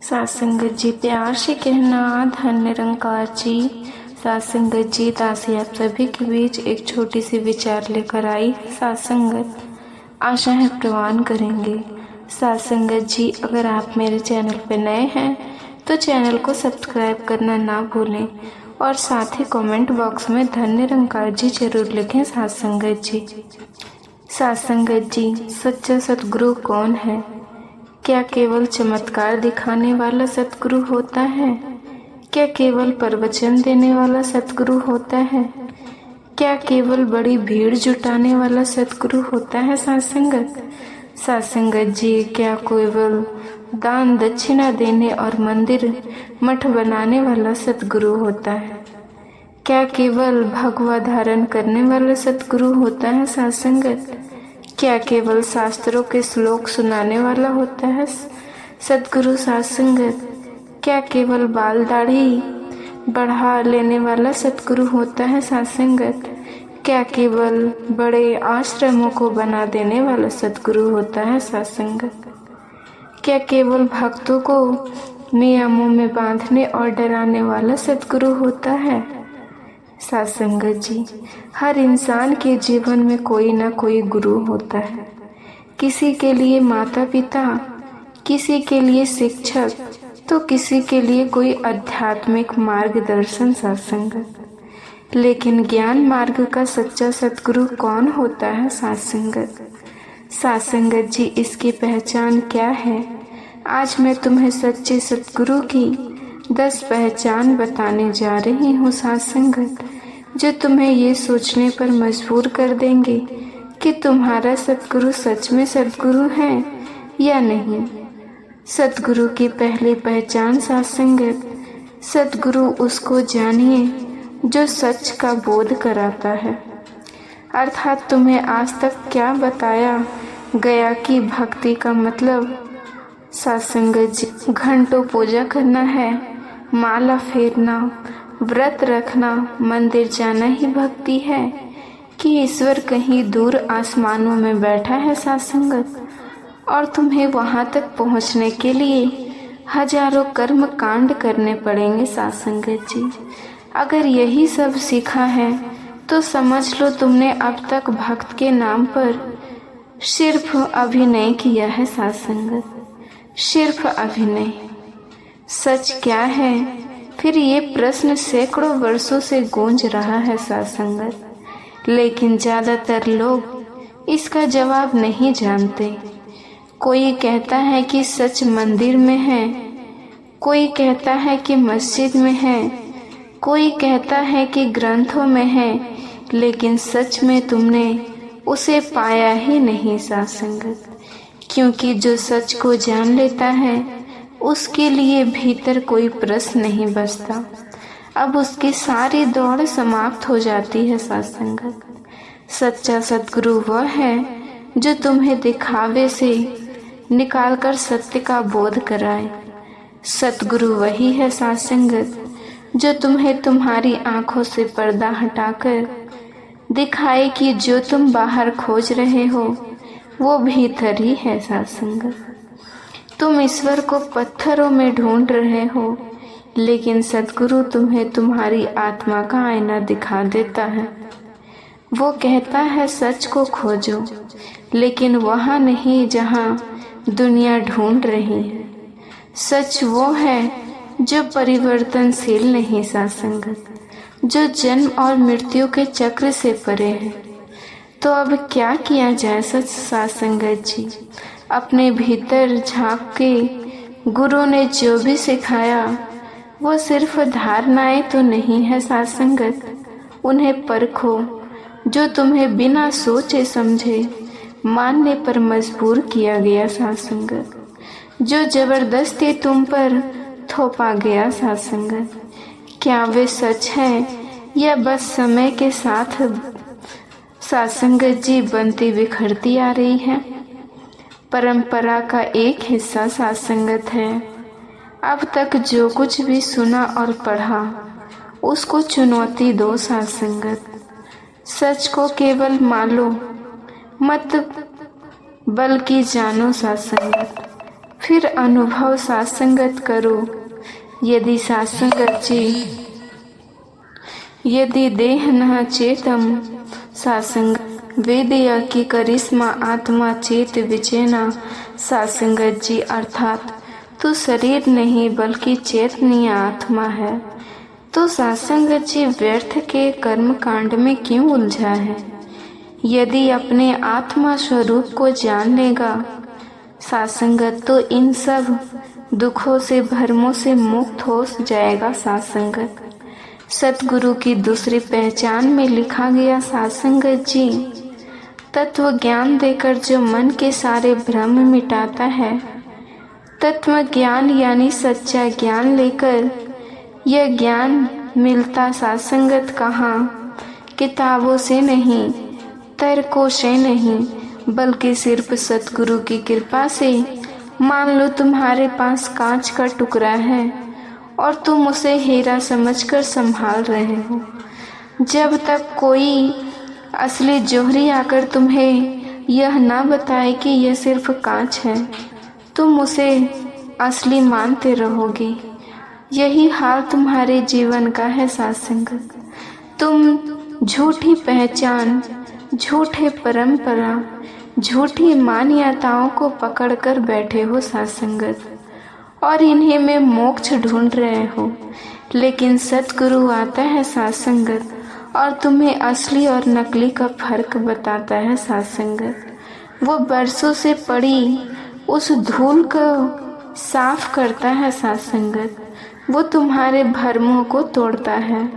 सत्संगत जी प्यार से कहना धन निरंकार जी। सत्संगत जी दासी आप सभी के बीच एक छोटी सी विचार लेकर आई। सत्संगत आशा है प्रवान करेंगे। सत्संगत जी अगर आप मेरे चैनल पर नए हैं तो चैनल को सब्सक्राइब करना ना भूलें और साथ ही कमेंट बॉक्स में धन निरंकार जी जरूर लिखें। सत्संगत जी सत्संगत जी सच्चा सतगुरु कौन है? क्या केवल चमत्कार दिखाने वाला सतगुरु होता है? क्या केवल प्रवचन देने वाला सतगुरु होता है? क्या केवल बड़ी भीड़ जुटाने वाला सतगुरु होता है? सत्संगत जी क्या केवल दान दक्षिणा देने और मंदिर मठ बनाने वाला सतगुरु होता है? क्या केवल भगवा धारण करने वाला सतगुरु होता है? सत्संगत क्या केवल शास्त्रों के श्लोक सुनाने वाला होता है सतगुरु? सत्संगत क्या केवल बाल दाढ़ी बढ़ा लेने वाला सतगुरु होता है? सत्संगत क्या केवल बड़े आश्रमों को बना देने वाला सतगुरु होता है? सत्संगत क्या केवल भक्तों को नियमों में बांधने और डराने वाला सतगुरु होता है? सत्संगत जी हर इंसान के जीवन में कोई ना कोई गुरु होता है। किसी के लिए माता पिता, किसी के लिए शिक्षक, तो किसी के लिए कोई आध्यात्मिक मार्गदर्शन। सत्संगत लेकिन ज्ञान मार्ग का सच्चा सतगुरु कौन होता है? सत्संगत जी इसकी पहचान क्या है? आज मैं तुम्हें सच्चे सतगुरु की 10 पहचान बताने जा रही हूँ सत्संगत, जो तुम्हें ये सोचने पर मजबूर कर देंगे कि तुम्हारा सतगुरु सच में सतगुरु है या नहीं। सतगुरु की पहली पहचान सत्संगत, सतगुरु उसको जानिए जो सच का बोध कराता है। अर्थात तुम्हें आज तक क्या बताया गया कि भक्ति का मतलब सत्संगत जी घंटों पूजा करना है, माला फेरना, व्रत रखना, मंदिर जाना ही भक्ति है कि ईश्वर कहीं दूर आसमानों में बैठा है? सत्संगत और तुम्हें वहां तक पहुंचने के लिए हजारों कर्म कांड करने पड़ेंगे। सत्संगत जी अगर यही सब सीखा है तो समझ लो तुमने अब तक भक्त के नाम पर सिर्फ अभिनय किया है। सत्संगत सिर्फ अभिनय। सच क्या है फिर? ये प्रश्न सैकड़ों वर्षों से गूंज रहा है सत्संगत, लेकिन ज्यादातर लोग इसका जवाब नहीं जानते। कोई कहता है कि सच मंदिर में है, कोई कहता है कि मस्जिद में है, कोई कहता है कि ग्रंथों में है, लेकिन सच में तुमने उसे पाया ही नहीं सत्संगत, क्योंकि जो सच को जान लेता है उसके लिए भीतर कोई प्रश्न नहीं बचता। अब उसकी सारी दौड़ समाप्त हो जाती है। सत्संगत सच्चा सतगुरु वह है जो तुम्हें दिखावे से निकालकर सत्य का बोध कराए। सतगुरु वही है सत्संगत जो तुम्हें तुम्हारी आंखों से पर्दा हटाकर दिखाए कि जो तुम बाहर खोज रहे हो वो भीतर ही है। सत्संगत तुम ईश्वर को पत्थरों में ढूंढ रहे हो, लेकिन सतगुरु तुम्हें तुम्हारी आत्मा का आईना दिखा देता है। वो कहता है सच को खोजो, लेकिन वहाँ नहीं जहाँ दुनिया ढूंढ रही है। सच वो है जो परिवर्तनशील नहीं सत्संगत, जो जन्म और मृत्यु के चक्र से परे है। तो अब क्या किया जाए सत्संगत जी? अपने भीतर झांक के गुरु ने जो भी सिखाया वो सिर्फ धारणाएं तो नहीं है सत्संगत, उन्हें परखो। जो तुम्हें बिना सोचे समझे मानने पर मजबूर किया गया सत्संगत, जो जबरदस्ती तुम पर थोपा गया सत्संगत, क्या वे सच है या बस समय के साथ सत्संगत जी बनती बिखरती आ रही है? परंपरा का एक हिस्सा सत्संगत है। अब तक जो कुछ भी सुना और पढ़ा उसको चुनौती दो सत्संगत। सच को केवल मानो मत बल्कि जानो सत्संगत। फिर अनुभव सासंगत करो। यदि सासंगत जी, यदि देह न चेतम सासंग वेदया की करिश्मा आत्मा चेत विचेना। सासंगत जी अर्थात तू शरीर नहीं बल्कि चेतनीय आत्मा है। तो सासंगत जी व्यर्थ के कर्म कांड में क्यों उलझा है? यदि अपने आत्मा स्वरूप को जान लेगा सासंगत तो इन सब दुखों से भ्रमों से मुक्त हो जाएगा। सासंगत सतगुरु की दूसरी पहचान में लिखा गया सासंगत जी तत्व ज्ञान देकर जो मन के सारे भ्रम मिटाता है, तत्व ज्ञान यानी सच्चा ज्ञान लेकर यह ज्ञान मिलता सासंगत कहाँ? किताबों से नहीं, तर्कों से नहीं, बल्कि सिर्फ सतगुरु की कृपा से। मान लो तुम्हारे पास कांच का टुकड़ा है और तुम उसे हीरा समझकर संभाल रहे हो। जब तक कोई असली जोहरी आकर तुम्हें यह ना बताए कि यह सिर्फ कांच है, तुम उसे असली मानते रहोगे। यही हाल तुम्हारे जीवन का है सासंगत। तुम झूठी पहचान, झूठे परंपरा, झूठी मान्यताओं को पकड़कर बैठे हो सासंगत, और इन्हीं में मोक्ष ढूंढ रहे हो। लेकिन सतगुरु आता है सासंगत और तुम्हें असली और नकली का फर्क बताता है सासंगत। वो बरसों से पड़ी उस धूल को साफ करता है सासंगत। वो तुम्हारे भ्रमों को तोड़ता है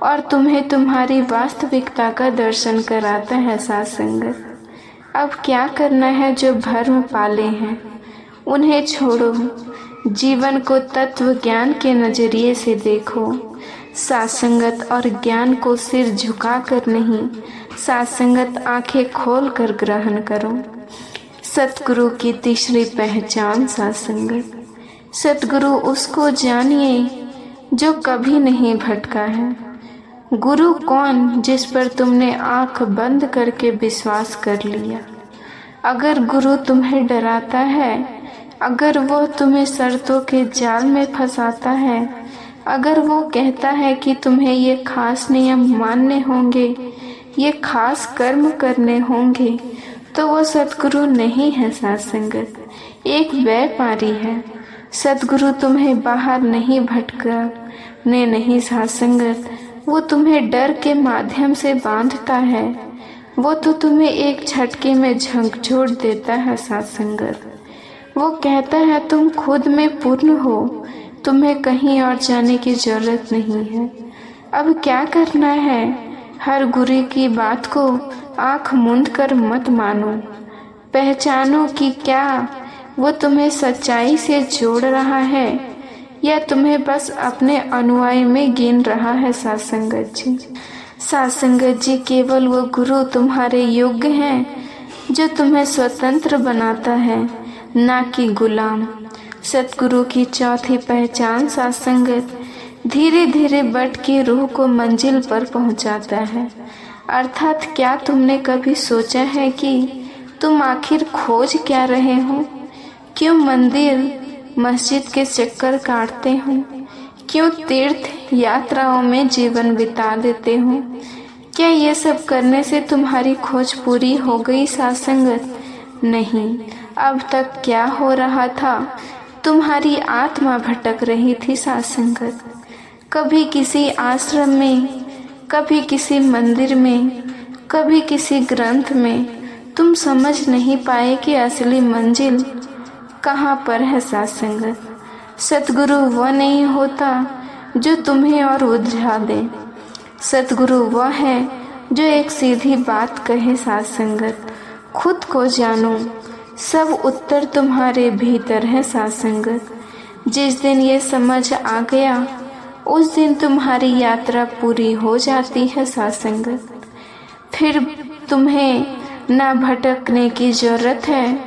और तुम्हें तुम्हारी वास्तविकता का दर्शन कराता है सासंगत। अब क्या करना है? जो भ्रम पाले हैं उन्हें छोड़ो, जीवन को तत्व ज्ञान के नजरिए से देखो। सासंगत और ज्ञान को सिर झुकाकर नहीं, सासंगत आंखें खोलकर ग्रहण करो। सतगुरु की तीसरी पहचान सासंगत। सतगुरु उसको जानिए जो कभी नहीं भटका है। गुरु कौन? जिस पर तुमने आंख बंद करके विश्वास कर लिया। अगर गुरु तुम्हें डराता है, अगर वो तुम्हें शर्तों के जाल में फंसाता है, अगर वो कहता है कि तुम्हें ये खास नियम मानने होंगे, ये खास कर्म करने होंगे, तो वो सतगुरु नहीं है सासंगत, एक व्यापारी है। सतगुरु तुम्हें बाहर नहीं भटकने नहीं सासंगत, वो तुम्हें डर के माध्यम से बांधता है। वो तो तुम्हें एक झटके में झकझोर देता है सासंगत। वो कहता है तुम खुद में पूर्ण हो, तुम्हें कहीं और जाने की जरूरत नहीं है। अब क्या करना है? हर गुरु की बात को आंख मूंद कर मत मानो। पहचानो कि क्या वो तुम्हें सच्चाई से जोड़ रहा है या तुम्हें बस अपने अनुयायी में गिन रहा है सासंगत जी। सासंगत जी केवल वो गुरु तुम्हारे योग्य हैं जो तुम्हें स्वतंत्र बनाता है, ना कि गुलाम। सतगुरु की चौथी पहचान सासंगत धीरे धीरे बढ़ के रूह को मंजिल पर पहुंचाता है। अर्थात क्या तुमने कभी सोचा है कि तुम आखिर खोज क्या रहे हो? क्यों मंदिर मस्जिद के चक्कर काटते हो? क्यों तीर्थ यात्राओं में जीवन बिता देते हो? क्या ये सब करने से तुम्हारी खोज पूरी हो गई सासंगत? नहीं। अब तक क्या हो रहा था? तुम्हारी आत्मा भटक रही थी सासंगत। कभी किसी आश्रम में, कभी किसी मंदिर में, कभी किसी ग्रंथ में। तुम समझ नहीं पाए कि असली मंजिल कहाँ पर है सासंगत। सतगुरु वह नहीं होता जो तुम्हें और उलझा दे। सतगुरु वह है जो एक सीधी बात कहे सासंगत। खुद को जानो, सब उत्तर तुम्हारे भीतर है सासंगत। जिस दिन ये समझ आ गया उस दिन तुम्हारी यात्रा पूरी हो जाती है सासंगत। फिर तुम्हें ना भटकने की जरूरत है,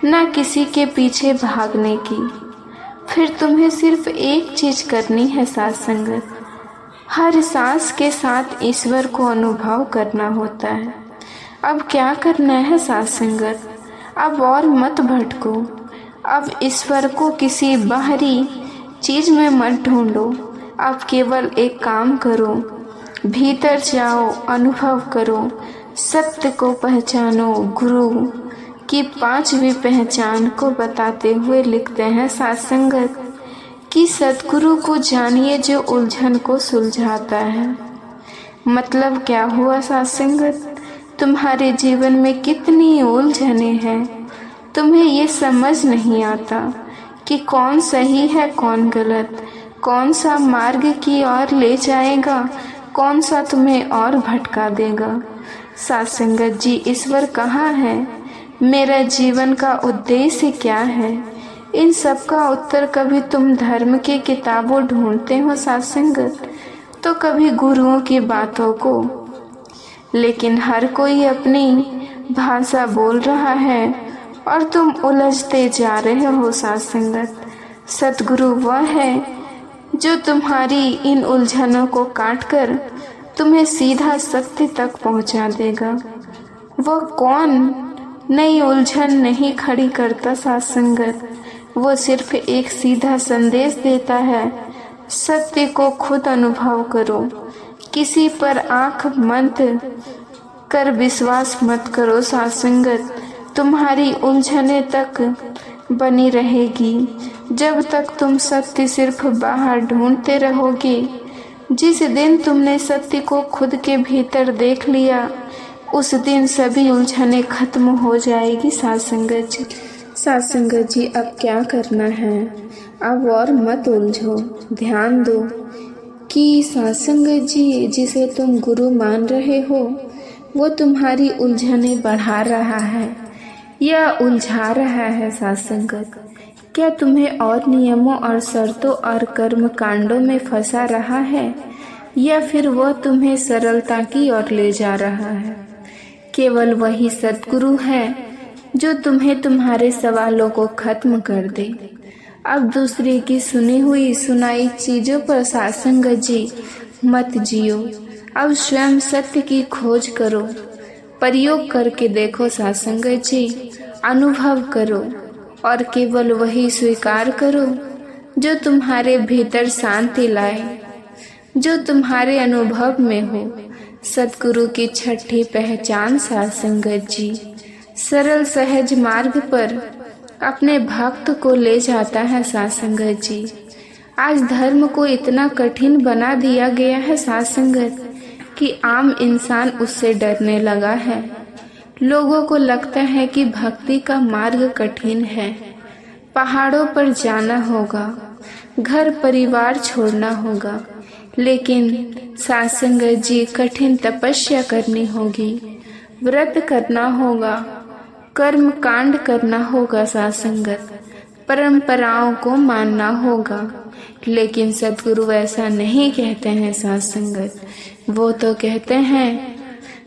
ना किसी के पीछे भागने की। फिर तुम्हें सिर्फ एक चीज करनी है सासंगत, हर सांस के साथ ईश्वर को अनुभव करना होता है। अब क्या करना है सासंगत? अब और मत भटको, अब ईश्वर को किसी बाहरी चीज में मत ढूंढो। अब केवल एक काम करो, भीतर जाओ, अनुभव करो, सत्य को पहचानो। गुरु की पांचवी पहचान को बताते हुए लिखते हैं साथ संगत कि सतगुरु को जानिए जो उलझन को सुलझाता है। मतलब क्या हुआ साथ संगत? तुम्हारे जीवन में कितनी उलझने हैं, तुम्हें ये समझ नहीं आता कि कौन सही है कौन गलत, कौन सा मार्ग की ओर ले जाएगा, कौन सा तुम्हें और भटका देगा। साथ संगत जी, ईश्वर कहाँ है? मेरा जीवन का उद्देश्य क्या है? इन सब का उत्तर कभी तुम धर्म की किताबों ढूंढते हो साथ संगत, तो कभी गुरुओं की बातों को। लेकिन हर कोई अपनी भाषा बोल रहा है और तुम उलझते जा रहे हो साथ संगत। सतगुरु वह है जो तुम्हारी इन उलझनों को काटकर तुम्हें सीधा सत्य तक पहुंचा देगा। वह कौन नई उलझन नहीं खड़ी करता साथ संगत, वो सिर्फ एक सीधा संदेश देता है, सत्य को खुद अनुभव करो। किसी पर आंख बंद कर विश्वास मत करो साथ संगत, तुम्हारी उलझने तक बनी रहेगी जब तक तुम सत्य सिर्फ बाहर ढूंढते रहोगे। जिस दिन तुमने सत्य को खुद के भीतर देख लिया, उस दिन सभी उलझने खत्म हो जाएगी साथ संगत जी। साथ संगत जी, अब क्या करना है? अब और मत उलझो, ध्यान दो कि साथ संगत जी जिसे तुम गुरु मान रहे हो वो तुम्हारी उलझने बढ़ा रहा है या उलझा रहा है साथ संगत। क्या तुम्हें और नियमों और शर्तों और कर्म कांडों में फंसा रहा है या फिर वह तुम्हें सरलता की ओर ले जा रहा है? केवल वही सतगुरु है जो तुम्हें तुम्हारे सवालों को खत्म कर दे। अब दूसरे की सुनी हुई सुनाई चीजों पर साथ संगत जी मत जियो। अब स्वयं सत्य की खोज करो, प्रयोग करके देखो साथ संगत जी, अनुभव करो और केवल वही स्वीकार करो जो तुम्हारे भीतर शांति लाए, जो तुम्हारे अनुभव में हो। सतगुरु की छठी पहचान साथ संगत जी सरल सहज मार्ग पर अपने भक्त को ले जाता है साथ संगत जी। आज धर्म को इतना कठिन बना दिया गया है साथ संगत कि आम इंसान उससे डरने लगा है। लोगों को लगता है कि भक्ति का मार्ग कठिन है, पहाड़ों पर जाना होगा, घर परिवार छोड़ना होगा। लेकिन साथ संगत जी कठिन तपस्या करनी होगी, व्रत करना होगा, कर्म कांड करना होगा साथ संगत, परंपराओं को मानना होगा। लेकिन सतगुरु ऐसा नहीं कहते हैं साथ संगत। वो तो कहते हैं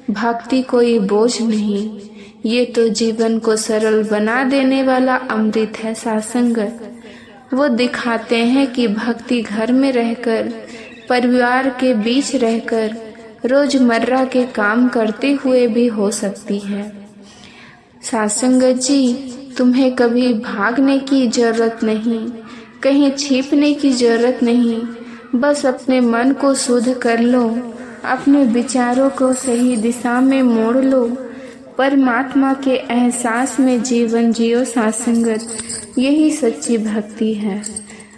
भक्ति कोई बोझ नहीं, ये तो जीवन को सरल बना देने वाला अमृत है साथ संगत। वो दिखाते हैं कि भक्ति घर में रहकर, परिवार के बीच रहकर, रोजमर्रा के काम करते हुए भी हो सकती है। साथ संगत जी, तुम्हें कभी भागने की जरूरत नहीं, कहीं छिपने की जरूरत नहीं। बस अपने मन को शुद्ध कर लो, अपने विचारों को सही दिशा में मोड़ लो, परमात्मा के एहसास में जीवन जियो साथ संगत। यही सच्ची भक्ति है।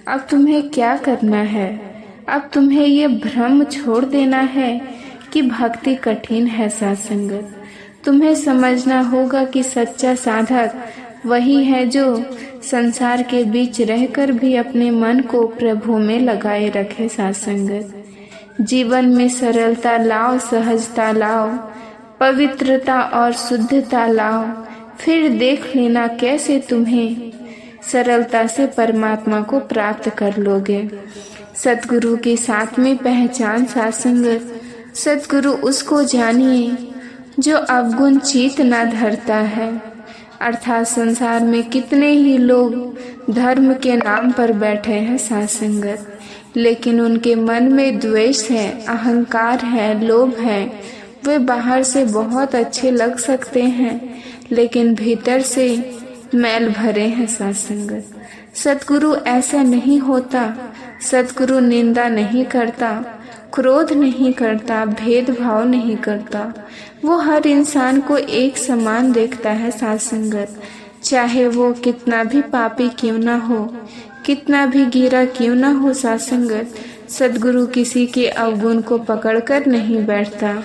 अब तुम्हें क्या करना है? अब तुम्हें ये भ्रम छोड़ देना है कि भक्ति कठिन है साथ संगत। तुम्हें समझना होगा कि सच्चा साधक वही है जो संसार के बीच रहकर भी अपने मन को प्रभु में लगाए रखे साथ संगत। जीवन में सरलता लाओ, सहजता लाओ, पवित्रता और शुद्धता लाओ, फिर देख लेना कैसे तुम्हें सरलता से परमात्मा को प्राप्त कर लोगे। सतगुरु की सातवीं पहचान साथ संगत, सतगुरु उसको जानिए जो अवगुण चित न धरता है। अर्थात संसार में कितने ही लोग धर्म के नाम पर बैठे हैं साथ संगत, लेकिन उनके मन में द्वेष है, अहंकार है, लोभ है। वे बाहर से बहुत अच्छे लग सकते हैं, लेकिन भीतर से मैल भरे हैं साथ संगत। सतगुरु ऐसा नहीं होता। सतगुरु निंदा नहीं करता, क्रोध नहीं करता, भेदभाव नहीं करता। वो हर इंसान को एक समान देखता है साथ संगत। चाहे वो कितना भी पापी क्यों ना हो, कितना भी गिरा क्यों ना हो साथ संगत, सतगुरु किसी के अवगुण को पकड़कर नहीं बैठता,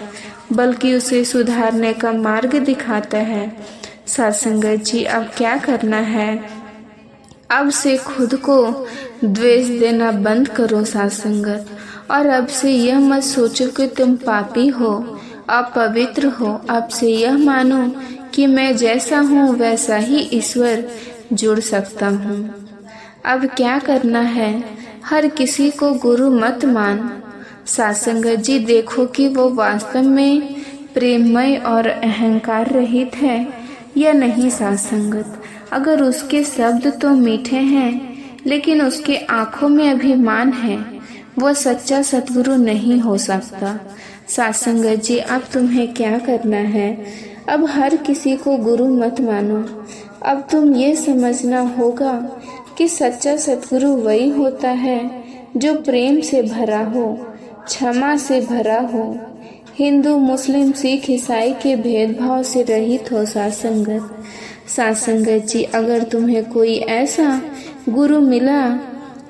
बल्कि उसे सुधारने का मार्ग दिखाता है। साथ संगत जी, अब क्या करना है? अब से खुद को द्वेष देना बंद करो साथ संगत। और अब से यह मत सोचो कि तुम पापी हो, अपवित्र हो। अब से यह मानो कि मैं जैसा हूँ वैसा ही ईश्वर जुड़ सकता हूँ। अब क्या करना है? हर किसी को गुरु मत मान। साथ संगत जी, देखो कि वो वास्तव में प्रेममय और अहंकार रहित है या नहीं। साथ संगत, अगर उसके शब्द तो मीठे हैं लेकिन उसके आंखों में अभिमान है, वो सच्चा सतगुरु नहीं हो सकता। साथ संगत जी, अब तुम्हें क्या करना है? अब हर किसी को गुरु मत मानो। अब तुम ये समझना होगा कि सच्चा सतगुरु वही होता है जो प्रेम से भरा हो, क्षमा से भरा हो, हिंदू मुस्लिम सिख ईसाई के भेदभाव से रहित हो। साथ संगत जी, अगर तुम्हें कोई ऐसा गुरु मिला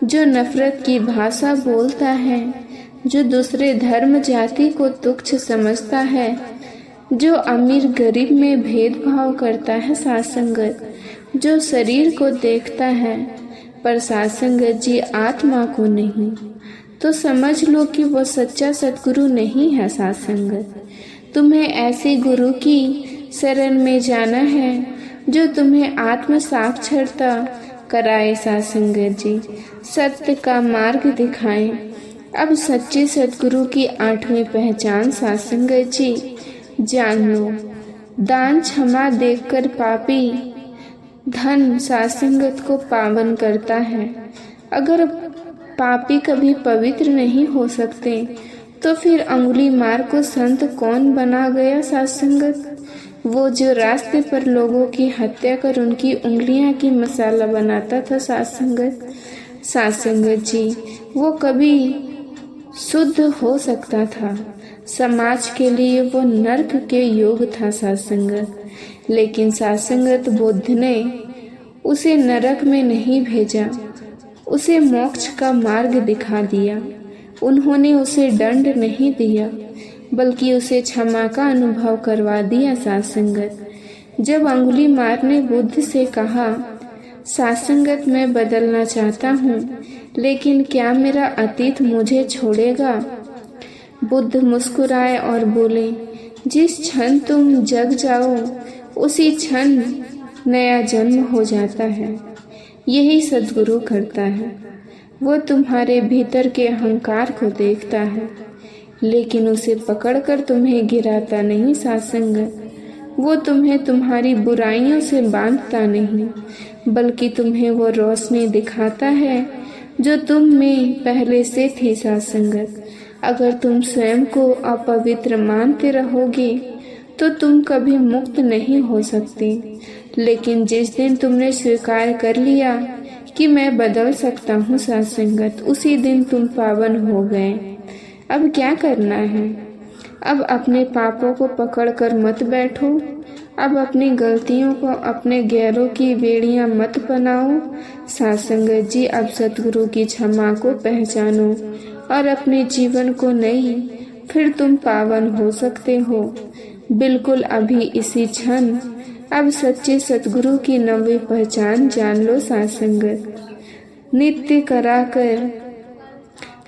जो नफरत की भाषा बोलता है, जो दूसरे धर्म जाति को तुच्छ समझता है, जो अमीर गरीब में भेदभाव करता है, साथ संगत, जो शरीर को देखता है पर साथ संगत जी आत्मा को नहीं, तो समझ लो कि वो सच्चा सतगुरु नहीं है। साथ संगत, तुम्हें ऐसे गुरु की शरण में जाना है जो तुम्हें आत्म साक्षरता कराए। साथ संगत जी, सत्य का मार्ग दिखाएं। अब सच्चे सतगुरु की 8वीं पहचान साथ संगत जी जान लो। दान क्षमा देखकर पापी धन साथ संगत को पावन करता है। अगर पापी कभी पवित्र नहीं हो सकते तो फिर अंगुली मार को संत कौन बना गया। साथ संगत, वो जो रास्ते पर लोगों की हत्या कर उनकी उंगलियां की मसाला बनाता था। साथ संगत जी, वो कभी शुद्ध हो सकता था। समाज के लिए वो नरक के योग था। साथ संगत, लेकिन साथ संगत बुद्ध ने उसे नरक में नहीं भेजा, उसे मोक्ष का मार्ग दिखा दिया। उन्होंने उसे दंड नहीं दिया, बल्कि उसे क्षमा का अनुभव करवा दिया। साथ संगत, जब अंगुली मार ने बुद्ध से कहा, साथ संगत, मैं बदलना चाहता हूँ, लेकिन क्या मेरा अतीत मुझे छोड़ेगा? बुद्ध मुस्कुराए और बोले, जिस क्षण तुम जग जाओ उसी क्षण नया जन्म हो जाता है। यही सद्गुरु करता है। वो तुम्हारे भीतर के अहंकार को देखता है, लेकिन उसे पकड़कर तुम्हें गिराता नहीं। साथ संगत, वो तुम्हें तुम्हारी बुराइयों से बांधता नहीं, बल्कि तुम्हें वो रोशनी दिखाता है जो तुम में पहले से थी। साथ संगत, अगर तुम स्वयं को अपवित्र मानते रहोगे तो तुम कभी मुक्त नहीं हो सकते। लेकिन जिस दिन तुमने स्वीकार कर लिया कि मैं बदल सकता हूँ साथ संगत, उसी दिन तुम पावन हो गए। अब क्या करना है? अब अपने पापों को पकड़कर मत बैठो। अब अपनी गलतियों को अपने गैरों की बेड़ियां मत बनाओ। साथ संगत जी, अब सतगुरु की क्षमा को पहचानो और अपने जीवन को नहीं, फिर तुम पावन हो सकते हो। बिल्कुल अभी इसी क्षण अब सच्चे सतगुरु की 9वीं पहचान जान लो। साथ संगत, नित्य कराकर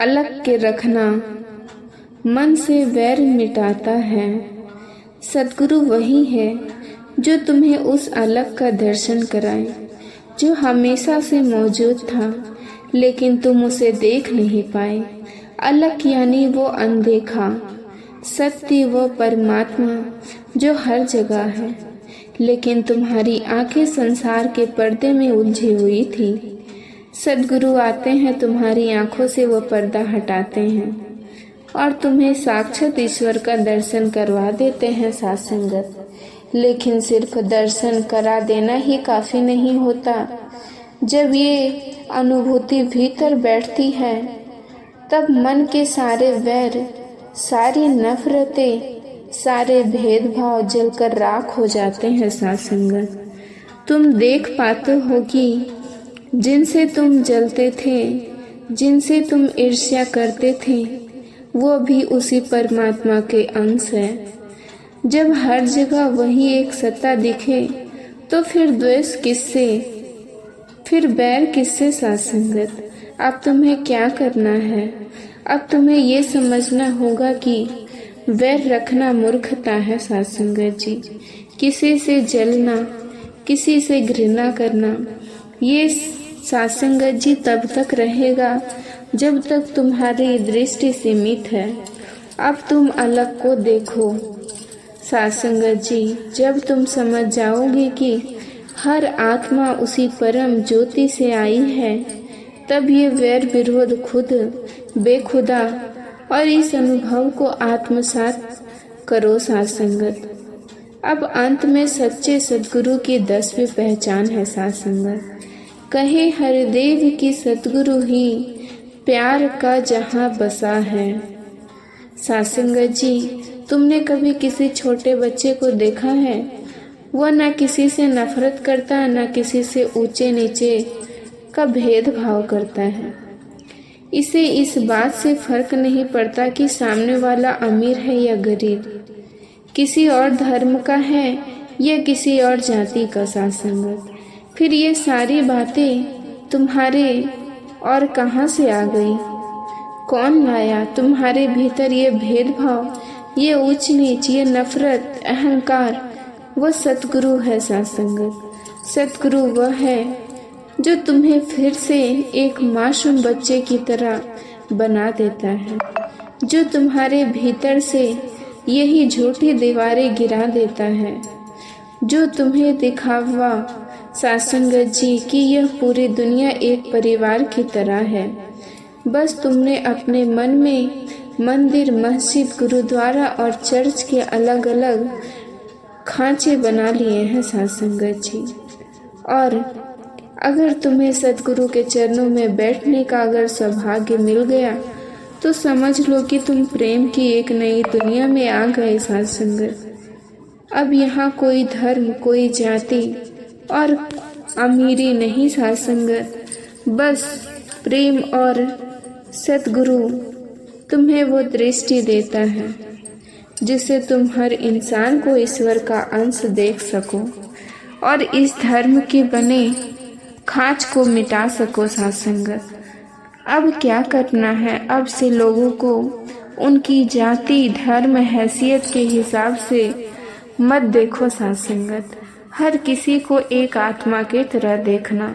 अलग के रखना मन से वैर मिटाता है। सतगुरु वही है जो तुम्हें उस अलग का दर्शन कराए जो हमेशा से मौजूद था, लेकिन तुम उसे देख नहीं पाए। अलग यानी वो अनदेखा सत्य, वो परमात्मा जो हर जगह है, लेकिन तुम्हारी आंखें संसार के पर्दे में उलझी हुई थी। सद्गुरु आते हैं, तुम्हारी आंखों से वो पर्दा हटाते हैं और तुम्हें साक्षात ईश्वर का दर्शन करवा देते हैं। साथ संगत, लेकिन सिर्फ दर्शन करा देना ही काफ़ी नहीं होता। जब ये अनुभूति भीतर बैठती है तब मन के सारे वैर, सारी नफरतें, सारे भेदभाव जलकर राख हो जाते हैं। साथ संगत, तुम देख पाते हो कि जिनसे तुम जलते थे, जिनसे तुम ईर्ष्या करते थे, वो भी उसी परमात्मा के अंश है। जब हर जगह वही एक सत्ता दिखे तो फिर द्वेष किससे, फिर बैर किससे। साथ संगत, अब तुम्हें क्या करना है? अब तुम्हें ये समझना होगा कि वैर रखना मूर्खता है। साथ संगत जी, किसी से जलना, किसी से घृणा करना, ये साथ संगत जी तब तक रहेगा जब तक तुम्हारी दृष्टि सीमित है। अब तुम अलग को देखो। साथ संगत जी, जब तुम समझ जाओगे कि हर आत्मा उसी परम ज्योति से आई है, तब ये वैर विरोध खुद बेखुदा और इस अनुभव को आत्मसात करो। साथ संगत, अब अंत में सच्चे सद्गुरु की 10वीं पहचान है। साथ संगत, कहे हरिदेव की सद्गुरु ही प्यार का जहां बसा है। साथ संगत जी, तुमने कभी किसी छोटे बच्चे को देखा है? वह न किसी से नफरत करता, न किसी से ऊंचे नीचे का भेदभाव करता है। इसे इस बात से फर्क नहीं पड़ता कि सामने वाला अमीर है या गरीब, किसी और धर्म का है या किसी और जाति का। साथ संगत, फिर ये सारी बातें तुम्हारे और कहाँ से आ गई? कौन लाया तुम्हारे भीतर ये भेदभाव, ये ऊंच नीच, ये नफरत, अहंकार? वह सतगुरु है। साथ संगत, सतगुरु वह है जो तुम्हें फिर से एक मासूम बच्चे की तरह बना देता है, जो तुम्हारे भीतर से यही झूठी दीवारें गिरा देता है, जो तुम्हें दिखावा साथ संगत जी कि यह पूरी दुनिया एक परिवार की तरह है। बस तुमने अपने मन में मंदिर, मस्जिद, गुरुद्वारा और चर्च के अलग अलग खांचे बना लिए हैं। साथ संगत जी, और अगर तुम्हें सतगुरु के चरणों में बैठने का अगर सौभाग्य मिल गया तो समझ लो कि तुम प्रेम की एक नई दुनिया में आ गए। साथ संगत, अब यहाँ कोई धर्म, कोई जाति और अमीरी नहीं। साथ संगत, बस प्रेम और सतगुरु तुम्हें वो दृष्टि देता है जिससे तुम हर इंसान को ईश्वर का अंश देख सको और इस धर्म के बने खांच को मिटा सको। साथ संगत, अब क्या करना है? अब से लोगों को उनकी जाति, धर्म, हैसियत के हिसाब से मत देखो। साथ संगत, हर किसी को एक आत्मा की तरह देखना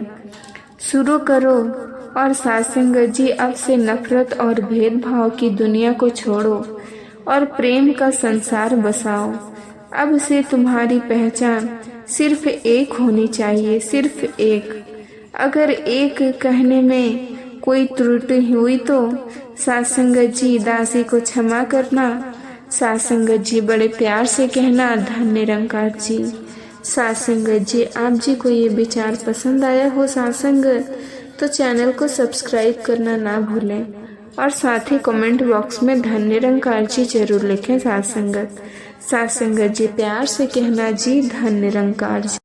शुरू करो। और साथ संगत जी, अब से नफरत और भेदभाव की दुनिया को छोड़ो और प्रेम का संसार बसाओ। अब से तुम्हारी पहचान सिर्फ एक होनी चाहिए, सिर्फ एक। अगर एक कहने में कोई त्रुटि हुई तो साथ संगत जी दासी को क्षमा करना। साथ संगत जी बड़े प्यार से कहना, धन्य निरंकार जी। साथ संगत जी, आप जी को ये विचार पसंद आया हो साथ संगत, तो चैनल को सब्सक्राइब करना ना भूलें और साथ ही कमेंट बॉक्स में धन्य निरंकार जी जरूर लिखें। साथ संगत जी प्यार से कहना जी, धन्य निरंकार जी।